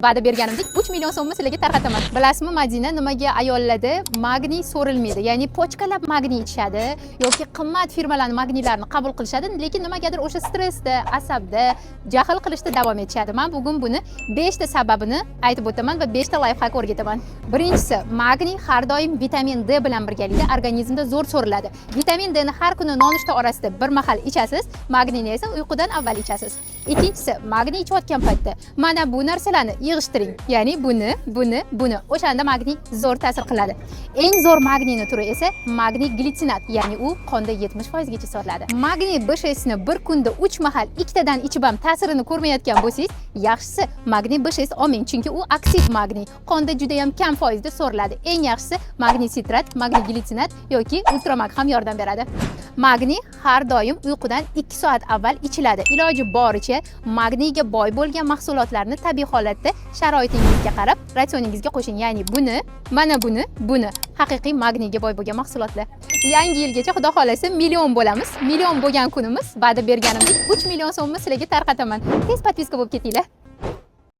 Va'da berganimdek 3 million so'mni sizlarga tarqataman. Bilasizmi, Madina nimaga ayollarda magniy so'rilmaydi? Ya'ni pochkalab magniy ichishadi yoki qimmat firmalarning magniylarini qabul qilishadi, lekin nimagadir o'sha stressda, asabda, jahl qilishda davom etishadi. Men bugun buni 5 ta sababini aytib o'taman va 5 ta lifehack o'rgataman. Birinchisi, magniy har doim vitamin D bilan birgalikda organizmda zo'r so'riladi. Vitamin D ni har kuni nonushta orasida bir mahal ichasiz, magniyni esa uyqudan avval ichasiz. Ikkinchisi, magniy ichayotgan paytda mana bu narsalarni yig'ishtiring. Ya'ni buni. O'shanda magniy zo'r ta'sir qiladi. Eng zo'r magniyning turi esa magniy glitsinat, ya'ni u qonda 70% gacha sotiladi. Magniy B6 ni bir kunda 3 mahal ikkitadan ichib ham ta'sirini ko'rmayotgan bo'lsangiz, yaxshisi magniy B6 olmang, chunki u aktiv magniy, qonda juda ham kam foizda so'riladi. Eng yaxshisi magniy sitrat, magniy glitsinat yoki ultramag ham yordam beradi. Magniy har doim uyqudan 2 soat avval ichiladi. Iloji boricha magniyga boy bo'lgan mahsulotlarni tabiiy holatda sharoitingizga qarab ratsioningizga qo'shing. Ya'ni buni haqiqiy magniyga boy bo'lgan mahsulotlar. Yangi yilgacha xudo xolasa million bo'lamiz. Million bo'lgan kunimiz va'da berganimdek 3 million so'mni sizlarga tarqataman. Tez podpiska bo'lib ketinglar.